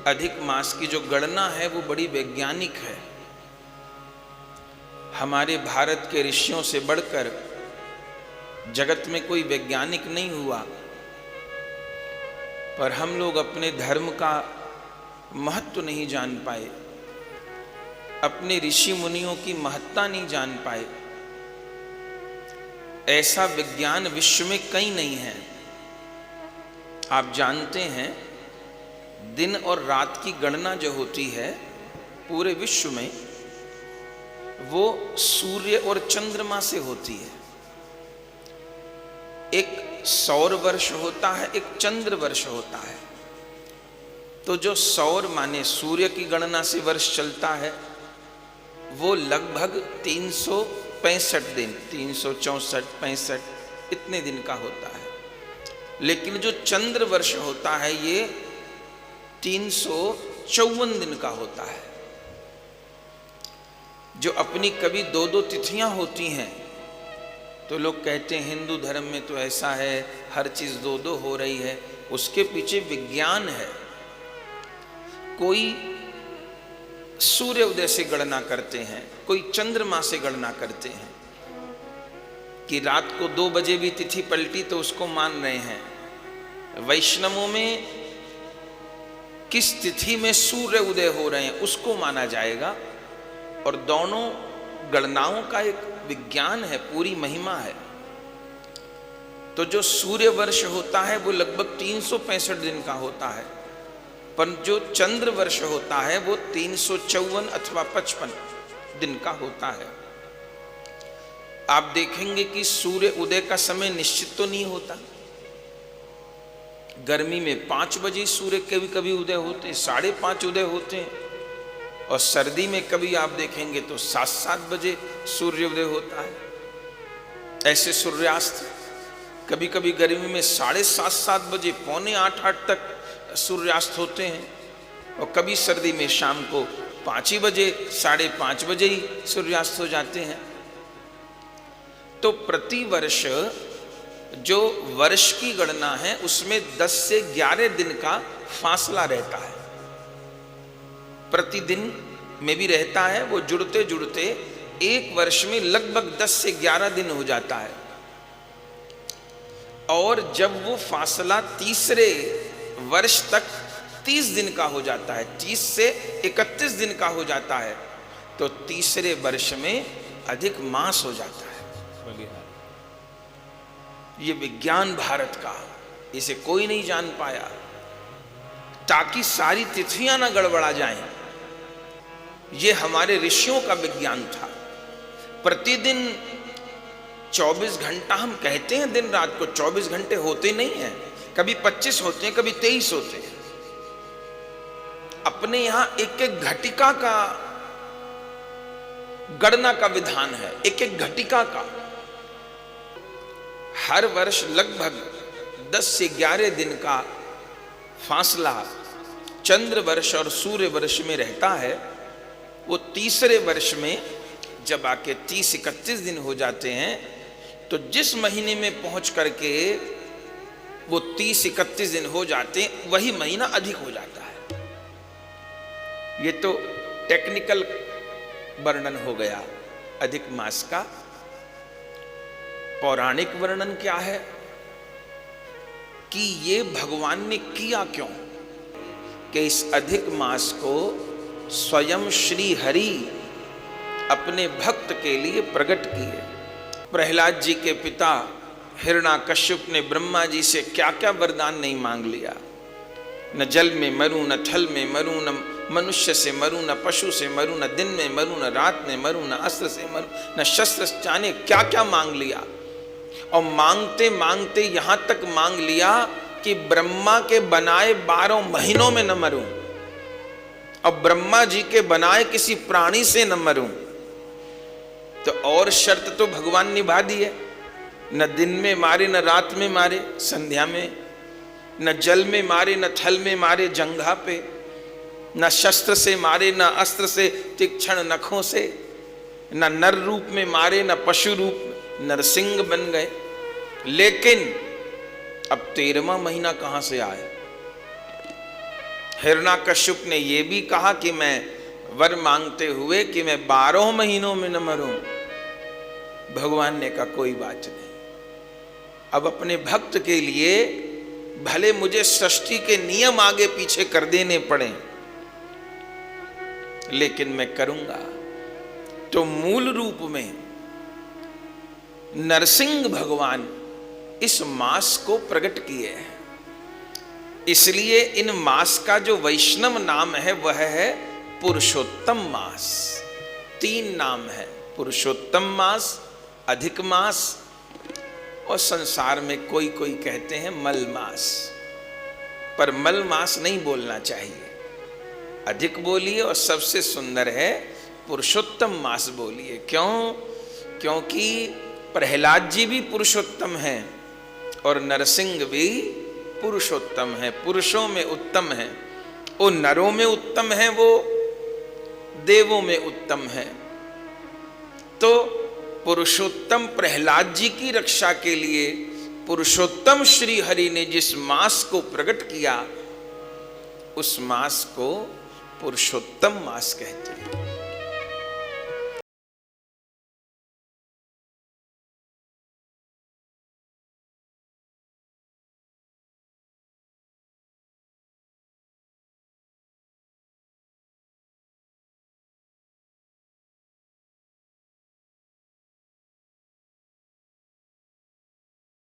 अधिक मास की जो गणना है वो बड़ी वैज्ञानिक है। हमारे भारत के ऋषियों से बढ़कर जगत में कोई वैज्ञानिक नहीं हुआ, पर हम लोग अपने धर्म का महत्व नहीं जान पाए, अपने ऋषि मुनियों की महत्ता नहीं जान पाए। ऐसा विज्ञान विश्व में कहीं नहीं है। आप जानते हैं दिन और रात की गणना जो होती है पूरे विश्व में, वो सूर्य और चंद्रमा से होती है। एक सौर वर्ष होता है, एक चंद्र वर्ष होता है। तो जो सौर माने सूर्य की गणना से वर्ष चलता है वो लगभग 365 दिन, 364, 65 इतने दिन का होता है। लेकिन जो चंद्र वर्ष होता है ये 354 दिन का होता है। जो अपनी कभी दो दो तिथियां होती हैं तो लोग कहते हैं हिंदू धर्म में तो ऐसा है, हर चीज दो दो हो रही है। उसके पीछे विज्ञान है। कोई सूर्य उदय से गणना करते हैं, कोई चंद्रमा से गणना करते हैं कि रात को 2 बजे भी तिथि पलटी तो उसको मान रहे हैं। वैष्णवों में किस तिथि में सूर्य उदय हो रहे हैं उसको माना जाएगा। और दोनों गणनाओं का एक विज्ञान है, पूरी महिमा है। तो जो सूर्य वर्ष होता है वो लगभग 365 दिन का होता है, पर जो चंद्र वर्ष होता है वो 354 अथवा 55 दिन का होता है। आप देखेंगे कि सूर्य उदय का समय निश्चित तो नहीं होता। गर्मी में 5 बजे सूर्य कभी कभी उदय होते हैं, 5:30 उदय होते हैं। और सर्दी में कभी आप देखेंगे तो 7-7 बजे सूर्य उदय होता है। ऐसे सूर्यास्त कभी कभी गर्मी में 7:30-7 बजे, 7:45-8 तक सूर्यास्त होते हैं। और कभी सर्दी में शाम को 5 ही बजे, 5:30 बजे ही सूर्यास्त हो जाते हैं। तो प्रति वर्ष जो वर्ष की गणना है उसमें 10 से 11 दिन का फासला रहता है। प्रतिदिन में भी रहता है। वो जुड़ते जुड़ते एक वर्ष में लगभग 10 से 11 दिन हो जाता है। और जब वो फासला तीसरे वर्ष तक 30 दिन का हो जाता है, 30 से 31 दिन का हो जाता है, तो तीसरे वर्ष में अधिक मास हो जाता है। ये विज्ञान भारत का, इसे कोई नहीं जान पाया, ताकि सारी तिथियां ना गड़बड़ा जाएं। ये हमारे ऋषियों का विज्ञान था। प्रतिदिन 24 घंटा हम कहते हैं, दिन रात को 24 घंटे होते नहीं हैं, कभी 25 होते हैं, कभी 23 होते हैं। अपने यहां एक एक घटिका का गणना का विधान है, एक एक घटिका का। हर वर्ष लगभग 10 से 11 दिन का फासला चंद्र वर्ष और सूर्य वर्ष में रहता है। वो तीसरे वर्ष में जब आके 30-31 दिन हो जाते हैं, तो जिस महीने में पहुंच करके वो 30-31 दिन हो जाते हैं, वही महीना अधिक हो जाता है। ये तो टेक्निकल वर्णन हो गया अधिक मास का। पौराणिक वर्णन क्या है कि ये भगवान ने किया क्यों, कि इस अधिक मास को स्वयं श्री हरि अपने भक्त के लिए प्रकट किए। प्रहलाद जी के पिता हिरण्याकश्यप ने ब्रह्मा जी से क्या क्या वरदान नहीं मांग लिया। न जल में मरूं, न थल में मरूं, न मनुष्य से मरूं, न पशु से मरूं, न दिन में मरूं, न रात में मरूं, न अस्त्र से मरूं, न शस्त्र से, जाने क्या क्या मांग लिया। और मांगते मांगते यहां तक मांग लिया कि ब्रह्मा के बनाए 12 महीनों में न मरूं, और ब्रह्मा जी के बनाए किसी प्राणी से न मरूं। तो और शर्त तो भगवान निभा दी है। न दिन में मारे, न रात में मारे संध्या में, न जल में मारे, न थल में मारे जंघा पे, न शस्त्र से मारे, न अस्त्र से तीक्ष्ण नखों से, न नर रूप में मारे, न पशु रूप नरसिंह बन गए। लेकिन अब 13वां महीना कहां से आए? हिरण्याकश्यप ने यह भी कहा कि मैं वर मांगते हुए कि मैं 12 महीनों में न मरूं। भगवान ने कहा कोई बात नहीं, अब अपने भक्त के लिए भले मुझे सृष्टि के नियम आगे पीछे कर देने पड़े, लेकिन मैं करूंगा। तो मूल रूप में नरसिंह भगवान इस मास को प्रकट किए हैं। इसलिए इन मास का जो वैष्णव नाम है वह है पुरुषोत्तम मास। 3 नाम है, पुरुषोत्तम मास, अधिक मास और संसार में कोई कोई कहते हैं मल मास, पर मल मास नहीं बोलना चाहिए, अधिक बोलिए और सबसे सुंदर है पुरुषोत्तम मास बोलिए। क्यों? क्योंकि प्रहलाद जी भी पुरुषोत्तम हैं और नरसिंह भी पुरुषोत्तम है, पुरुषों में उत्तम है। वो नरों में उत्तम है, वो देवों में उत्तम है। तो पुरुषोत्तम प्रहलाद जी की रक्षा के लिए पुरुषोत्तम श्री हरि ने जिस मास को प्रकट किया उस मास को पुरुषोत्तम मास कहते हैं।